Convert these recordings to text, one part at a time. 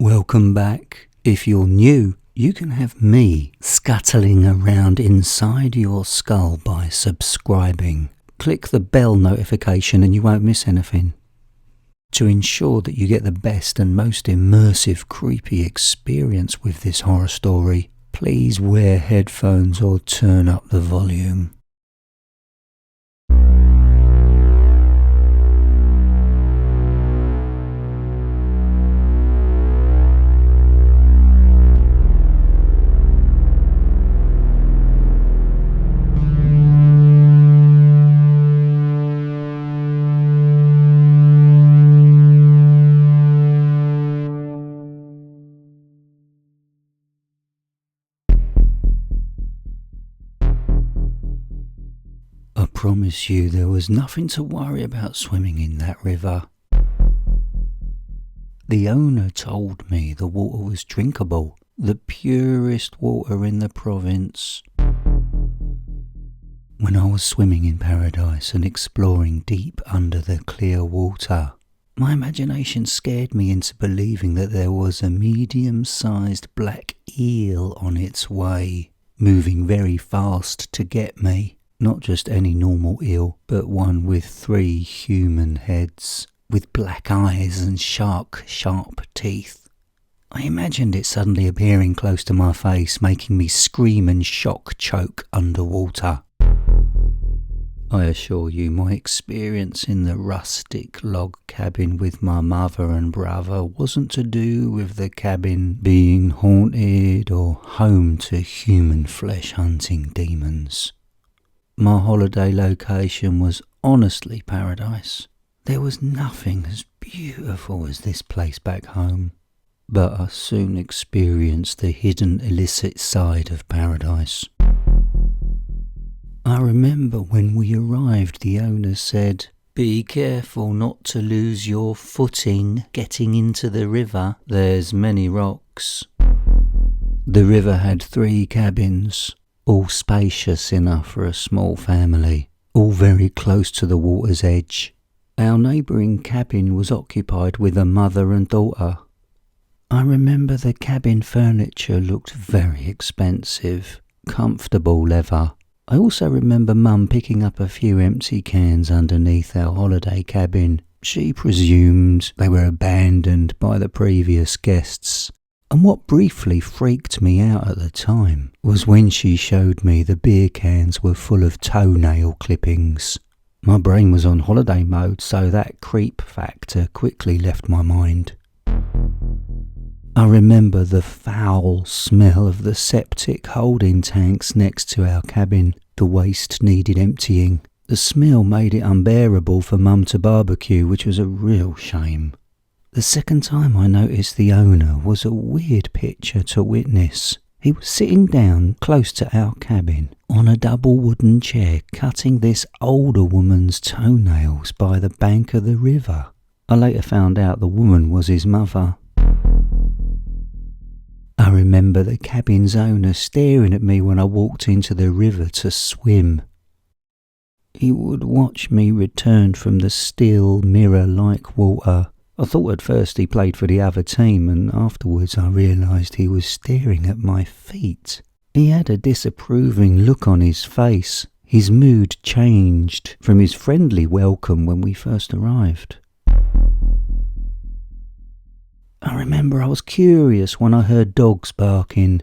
Welcome back. If you're new, you can have me scuttling around inside your skull by subscribing. Click the bell notification and you won't miss anything. To ensure that you get the best and most immersive creepy experience with this horror story, please wear headphones or turn up the volume. I promise you there was nothing to worry about swimming in that river. The owner told me the water was drinkable, the purest water in the province. When I was swimming in paradise and exploring deep under the clear water, my imagination scared me into believing that there was a medium-sized black eel on its way, moving very fast to get me. Not just any normal eel, but one with 3 human heads, with black eyes and sharp teeth. I imagined it suddenly appearing close to my face, making me scream and shock choke underwater. I assure you, my experience in the rustic log cabin with my mother and brother wasn't to do with the cabin being haunted or home to human flesh-hunting demons. My holiday location was honestly paradise. There was nothing as beautiful as this place back home. But I soon experienced the hidden illicit side of paradise. I remember when we arrived, the owner said, "Be careful not to lose your footing getting into the river. There's many rocks." The river had 3 cabins, all spacious enough for a small family, all very close to the water's edge. Our neighbouring cabin was occupied with a mother and daughter. I remember the cabin furniture looked very expensive, comfortable leather. I also remember Mum picking up a few empty cans underneath our holiday cabin. She presumed they were abandoned by the previous guests. And what briefly freaked me out at the time was when she showed me the beer cans were full of toenail clippings. My brain was on holiday mode, so that creep factor quickly left my mind. I remember the foul smell of the septic holding tanks next to our cabin. The waste needed emptying. The smell made it unbearable for Mum to barbecue, which was a real shame. The second time I noticed the owner was a weird picture to witness. He was sitting down close to our cabin on a double wooden chair, cutting this older woman's toenails by the bank of the river. I later found out the woman was his mother. I remember the cabin's owner staring at me when I walked into the river to swim. He would watch me return from the still mirror-like water. I thought at first he played for the other team, and afterwards I realised he was staring at my feet. He had a disapproving look on his face. His mood changed from his friendly welcome when we first arrived. I remember I was curious when I heard dogs barking.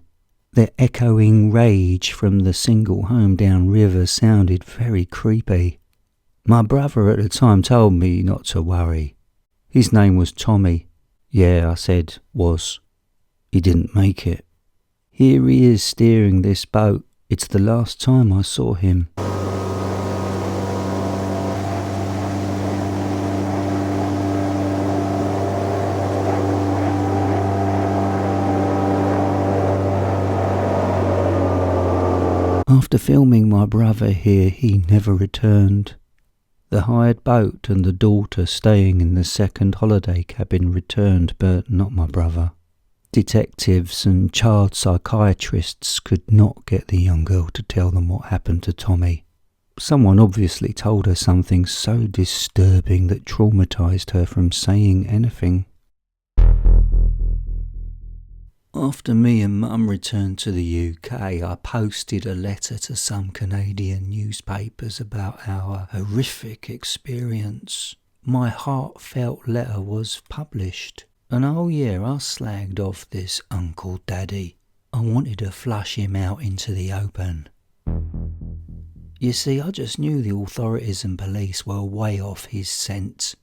Their echoing rage from the single home downriver sounded very creepy. My brother at the time told me not to worry. His name was Tommy. Yeah, I said was. He didn't make it. Here he is steering this boat. It's the last time I saw him. After filming my brother here, he never returned. The hired boat and the daughter staying in the second holiday cabin returned, but not my brother. Detectives and child psychiatrists could not get the young girl to tell them what happened to Tommy. Someone obviously told her something so disturbing that traumatised her from saying anything. After me and Mum returned to the UK, I posted a letter to some Canadian newspapers about our horrific experience. My heartfelt letter was published, and oh yeah, I slagged off this Uncle Daddy. I wanted to flush him out into the open. You see, I just knew the authorities and police were way off his scent.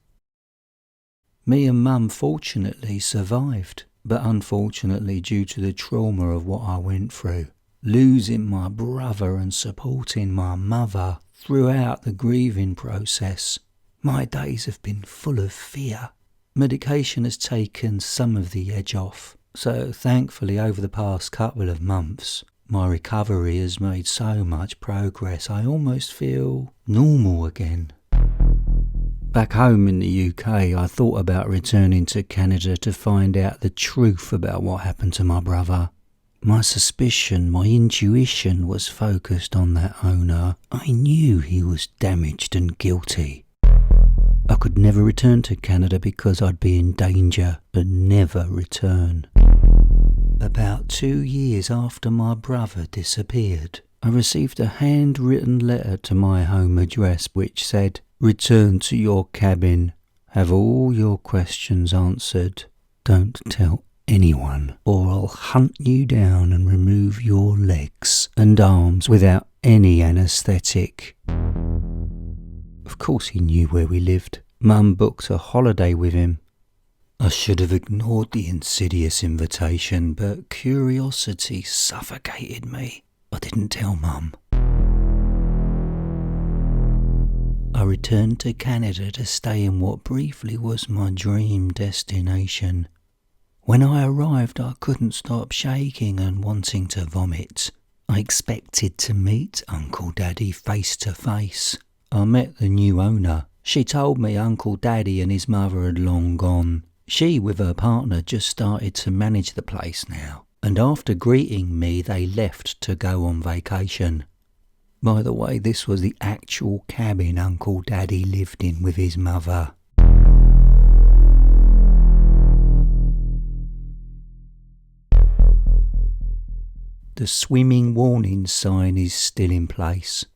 Me and Mum fortunately survived, but unfortunately due to the trauma of what I went through, losing my brother and supporting my mother throughout the grieving process, my days have been full of fear. Medication has taken some of the edge off, so thankfully over the past couple of months, my recovery has made so much progress I almost feel normal again. Back home in the UK, I thought about returning to Canada to find out the truth about what happened to my brother. My suspicion, my intuition was focused on that owner. I knew he was damaged and guilty. I could never return to Canada because I'd be in danger and never return. About 2 years after my brother disappeared, I received a handwritten letter to my home address which said, "Return to your cabin, have all your questions answered, don't tell anyone or I'll hunt you down and remove your legs and arms without any anaesthetic." Of course he knew where we lived. Mum booked a holiday with him. I should have ignored the insidious invitation, but curiosity suffocated me. I didn't tell Mum. I returned to Canada to stay in what briefly was my dream destination. When I arrived, I couldn't stop shaking and wanting to vomit. I expected to meet Uncle Daddy face to face. I met the new owner. She told me Uncle Daddy and his mother had long gone. She, with her partner, just started to manage the place now, and after greeting me, they left to go on vacation. By the way, this was the actual cabin Uncle Daddy lived in with his mother. The swimming warning sign is still in place.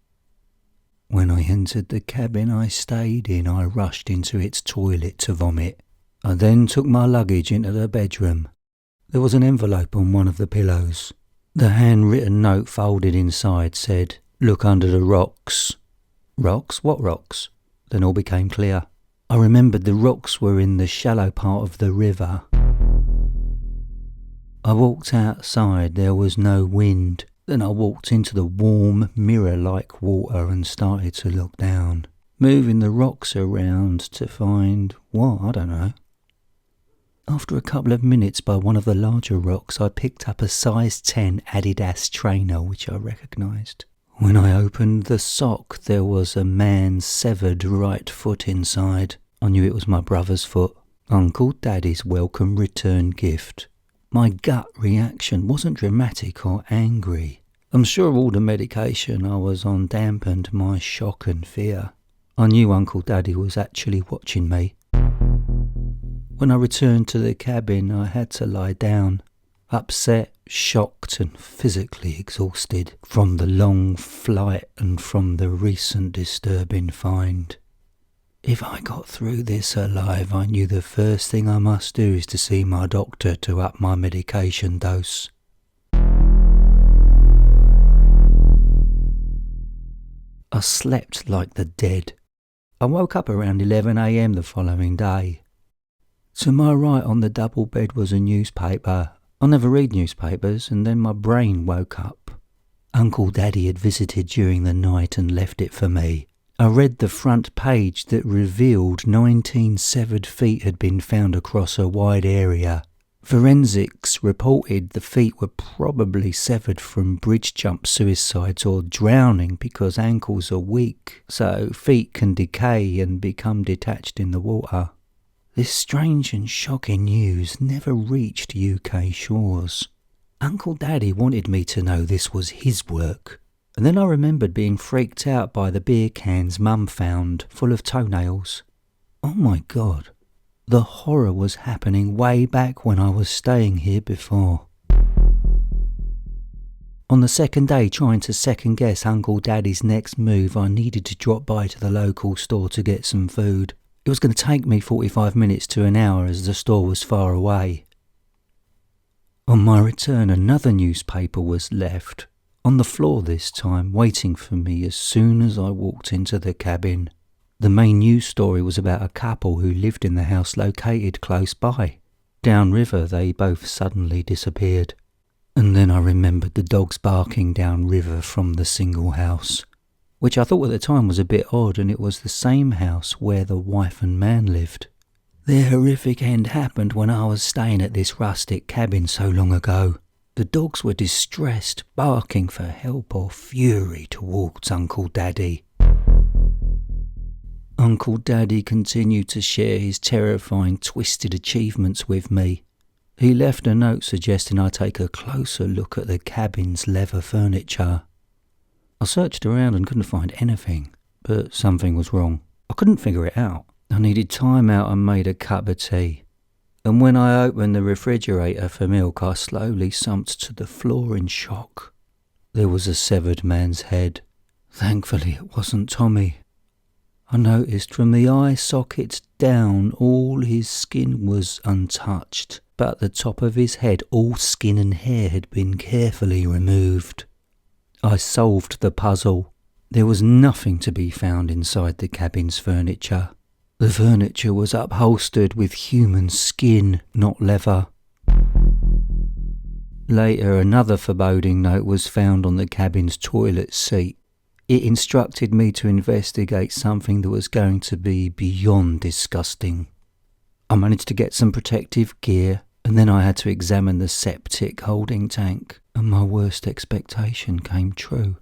When I entered the cabin I stayed in, I rushed into its toilet to vomit. I then took my luggage into the bedroom. There was an envelope on one of the pillows. The handwritten note folded inside said, "Look under the rocks." Rocks? What rocks? Then all became clear. I remembered the rocks were in the shallow part of the river. I walked outside, there was no wind. Then I walked into the warm, mirror-like water and started to look down, moving the rocks around to find what, I don't know. After a couple of minutes by one of the larger rocks, I picked up a size 10 Adidas trainer which I recognised. When I opened the sock, there was a man's severed right foot inside. I knew it was my brother's foot. Uncle Daddy's welcome return gift. My gut reaction wasn't dramatic or angry. I'm sure all the medication I was on dampened my shock and fear. I knew Uncle Daddy was actually watching me. When I returned to the cabin, I had to lie down, upset, shocked and physically exhausted from the long flight and from the recent disturbing find. If I got through this alive, I knew the first thing I must do is to see my doctor to up my medication dose. I slept like the dead. I woke up around 11 a.m. the following day. To my right on the double bed was a newspaper. I never read newspapers, and then my brain woke up. Uncle Daddy had visited during the night and left it for me. I read the front page that revealed 19 severed feet had been found across a wide area. Forensics reported the feet were probably severed from bridge jump suicides or drowning because ankles are weak, so feet can decay and become detached in the water. This strange and shocking news never reached UK shores. Uncle Daddy wanted me to know this was his work. And then I remembered being freaked out by the beer cans Mum found, full of toenails. Oh my God, the horror was happening way back when I was staying here before. On the second day, trying to second guess Uncle Daddy's next move, I needed to drop by to the local store to get some food. It was going to take me 45 minutes to an hour as the store was far away. On my return, another newspaper was left, on the floor this time, waiting for me as soon as I walked into the cabin. The main news story was about a couple who lived in the house located close by. Downriver, they both suddenly disappeared. And then I remembered the dogs barking downriver from the single house, which I thought at the time was a bit odd, and it was the same house where the wife and man lived. Their horrific end happened when I was staying at this rustic cabin so long ago. The dogs were distressed, barking for help or fury towards Uncle Daddy. Uncle Daddy continued to share his terrifying, twisted achievements with me. He left a note suggesting I take a closer look at the cabin's leather furniture. I searched around and couldn't find anything, but something was wrong. I couldn't figure it out. I needed time out and made a cup of tea. And when I opened the refrigerator for milk, I slowly slumped to the floor in shock. There was a severed man's head. Thankfully, it wasn't Tommy. I noticed from the eye sockets down, all his skin was untouched, but at the top of his head, all skin and hair had been carefully removed. I solved the puzzle. There was nothing to be found inside the cabin's furniture. The furniture was upholstered with human skin, not leather. Later, another foreboding note was found on the cabin's toilet seat. It instructed me to investigate something that was going to be beyond disgusting. I managed to get some protective gear, and then I had to examine the septic holding tank, and my worst expectation came true.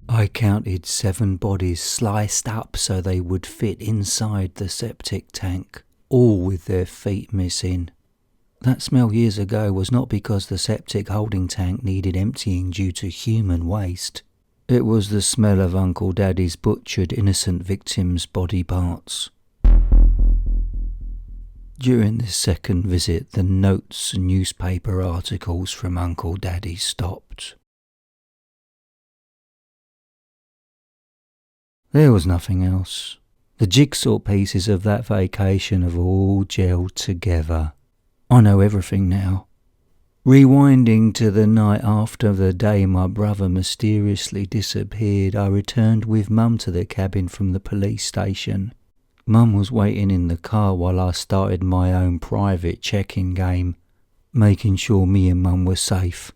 I counted 7 bodies sliced up so they would fit inside the septic tank, all with their feet missing. That smell years ago was not because the septic holding tank needed emptying due to human waste. It was the smell of Uncle Daddy's butchered innocent victims' body parts. During this second visit, the notes and newspaper articles from Uncle Daddy stopped. There was nothing else. The jigsaw pieces of that vacation have all gelled together. I know everything now. Rewinding to the night after the day my brother mysteriously disappeared, I returned with Mum to the cabin from the police station. Mum was waiting in the car while I started my own private check-in game, making sure me and Mum were safe.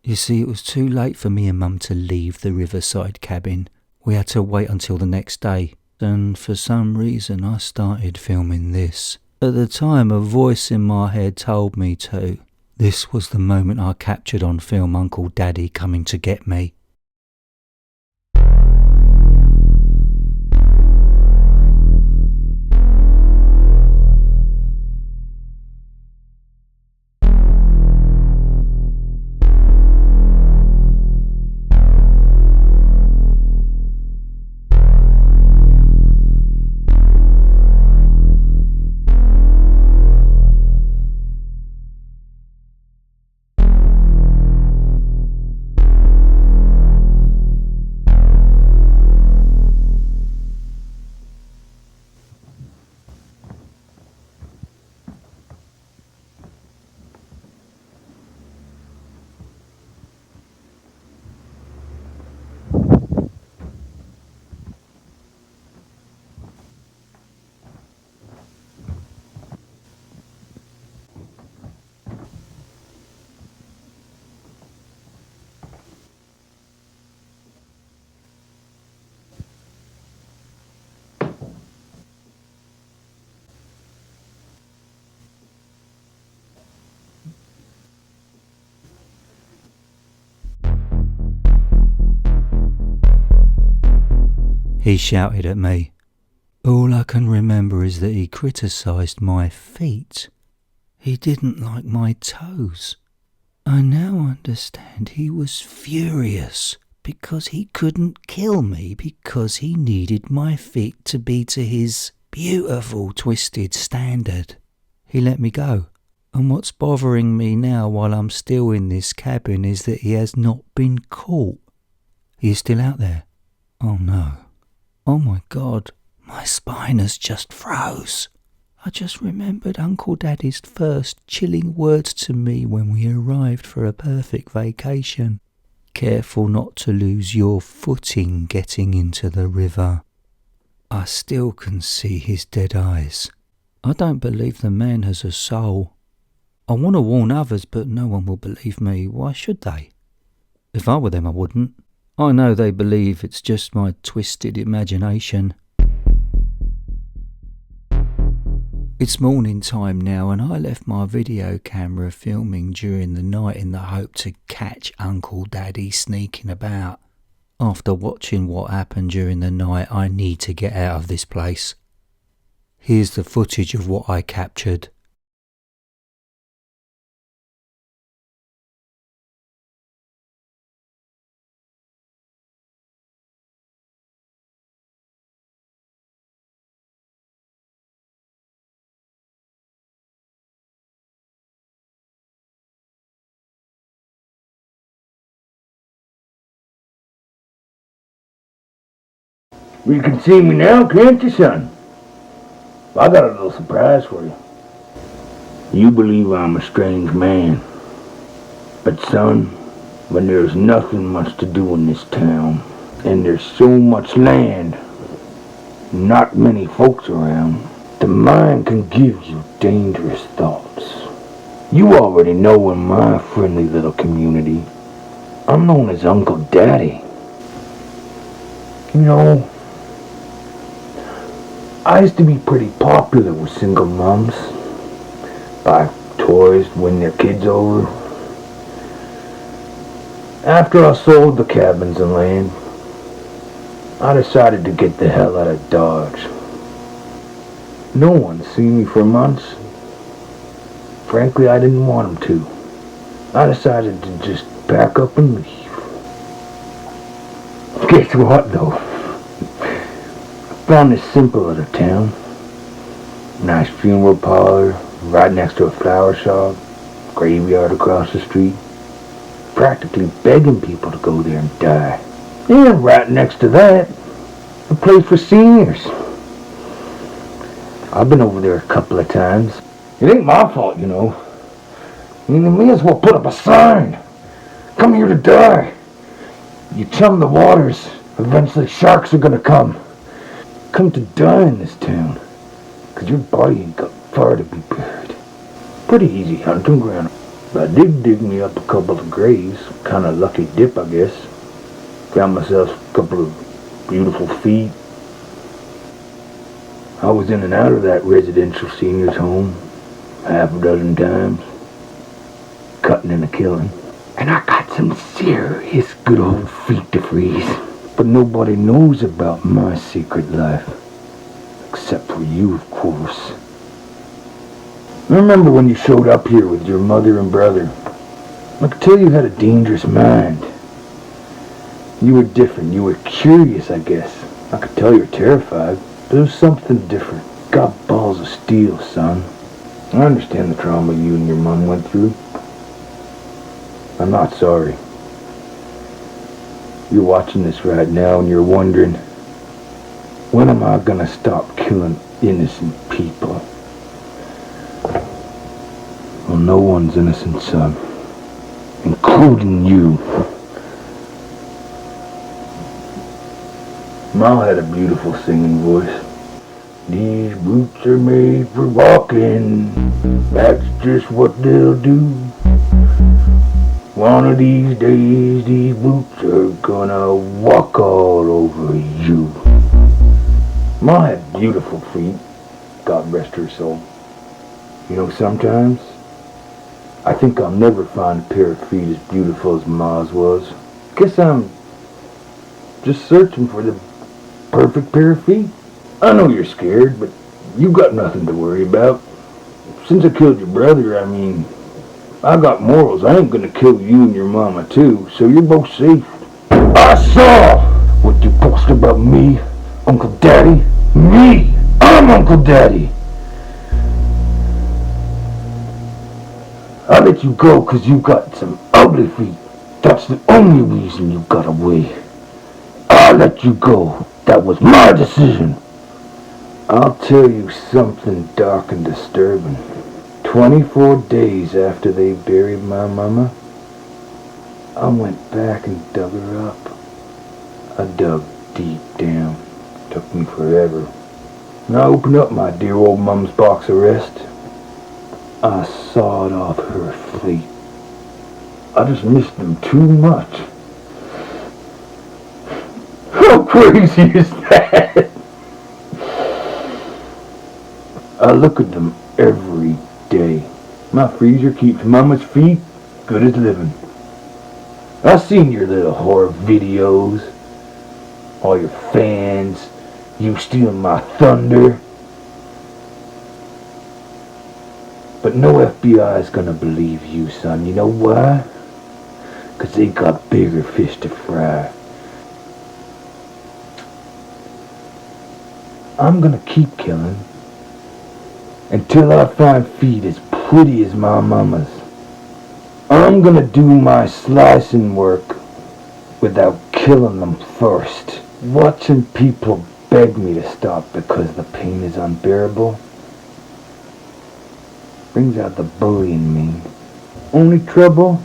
You see, it was too late for me and Mum to leave the riverside cabin. We had to wait until the next day, and for some reason I started filming this. At the time, a voice in my head told me to. This was the moment I captured on film Uncle Daddy coming to get me. He shouted at me. All I can remember is that he criticised my feet. He didn't like my toes. I now understand he was furious because he couldn't kill me because he needed my feet to be to his beautiful twisted standard. He let me go. And what's bothering me now while I'm still in this cabin is that he has not been caught. He is still out there. Oh no. Oh my God. My spine has just froze. I just remembered Uncle Daddy's first chilling words to me when we arrived for a perfect vacation. Careful not to lose your footing getting into the river. I still can see his dead eyes. I don't believe the man has a soul. I want to warn others, but no one will believe me. Why should they? If I were them, I wouldn't. I know they believe it's just my twisted imagination. It's morning time now, and I left my video camera filming during the night in the hope to catch Uncle Daddy sneaking about. After watching what happened during the night, I need to get out of this place. Here's the footage of what I captured. You can see me now, can't you, son? I got a little surprise for you. You believe I'm a strange man. But son, when there's nothing much to do in this town, and there's so much land, not many folks around, the mind can give you dangerous thoughts. You already know in my friendly little community, I'm known as Uncle Daddy. You know, I used to be pretty popular with single moms. Buy toys when their kids over. After I sold the cabins and land, I decided to get the hell out of Dodge. No one's seen me for months. Frankly, I didn't want them to. I decided to just pack up and leave. Guess what though? Found this simple little town. Nice funeral parlor, right next to a flower shop, graveyard across the street. Practically begging people to go there and die. And right next to that, a place for seniors. I've been over there a couple of times. It ain't my fault, you know. I mean, they may as well put up a sign. Come here to die. You chum the waters, eventually sharks are gonna come. Come to die in this town, 'cause your body ain't got far to be buried. Pretty easy hunting ground. I did dig me up a couple of graves, kinda lucky dip I guess. Found myself a couple of beautiful feet. I was in and out of that residential seniors home half a dozen times, cutting and a killing. And I got some serious good old feet to freeze. But nobody knows about my secret life. Except for you, of course. I remember when you showed up here with your mother and brother. I could tell you had a dangerous mind. You were different. You were curious, I guess. I could tell you were terrified. But there was something different. Got balls of steel, son. I understand the trauma you and your mom went through. I'm not sorry. You're watching this right now and you're wondering, when am I gonna stop killing innocent people? Well, no one's innocent, son. Including you. Ma had a beautiful singing voice. These boots are made for walking. That's just what they'll do. One of these days, these boots are gonna walk all over you. Ma had beautiful feet. God rest her soul. You know, sometimes I think I'll never find a pair of feet as beautiful as Ma's was. Guess I'm just searching for the perfect pair of feet. I know you're scared, but you got nothing to worry about. Since I killed your brother, I mean, I got morals. I ain't gonna kill you and your mama too, so you're both safe. I saw what you posted about me, Uncle Daddy. Me! I'm Uncle Daddy! I let you go 'cause you got some ugly feet. That's the only reason you got away. I let you go. That was my decision. I'll tell you something dark and disturbing. 24 days after they buried my mama, I went back and dug her up. I dug deep down. Took me forever. When I opened up my dear old mum's box of rest, I sawed off her feet. I just missed them too much. How crazy is that? I look at them every day. My freezer keeps Mama's feet good as living. I've seen your little horror videos. All your fans. You stealing my thunder. But no FBI is gonna believe you, son. You know why? 'Cause they got bigger fish to fry. I'm gonna keep killing until I find feet as pretty as my mama's. I'm gonna do my slicing work without killing them first. Watching people beg me to stop because the pain is unbearable brings out the bully in me. Only trouble,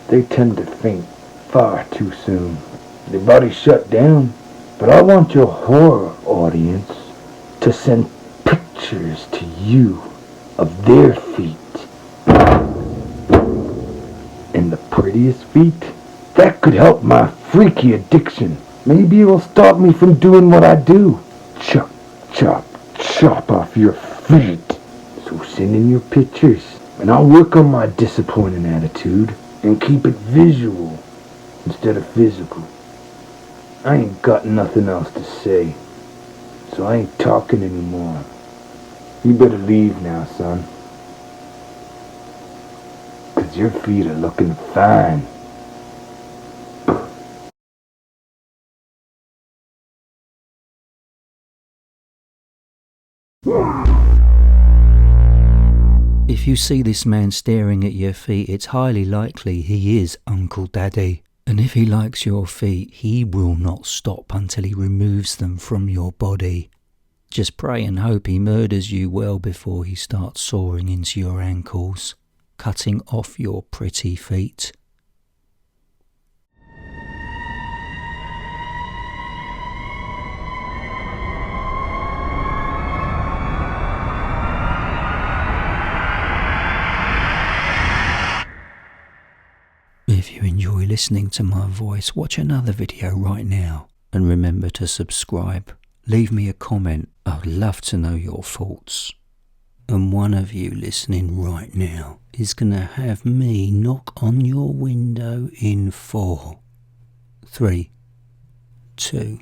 they tend to faint far too soon. Their bodies shut down. But I want your horror audience to send pictures to you of their feet. And the prettiest feet? That could help my freaky addiction. Maybe it will stop me from doing what I do. Chop, chop, chop off your feet. So send in your pictures, and I'll work on my disappointing attitude and keep it visual instead of physical. I ain't got nothing else to say, so I ain't talking anymore. You better leave now, son. 'Cause your feet are looking fine. If you see this man staring at your feet, it's highly likely he is Uncle Daddy. And if he likes your feet, he will not stop until he removes them from your body. Just pray and hope he murders you well before he starts sawing into your ankles, cutting off your pretty feet. If you enjoy listening to my voice, watch another video right now. And remember to subscribe. Leave me a comment. I'd love to know your thoughts. And one of you listening right now is going to have me knock on your window in 4, 3, 2,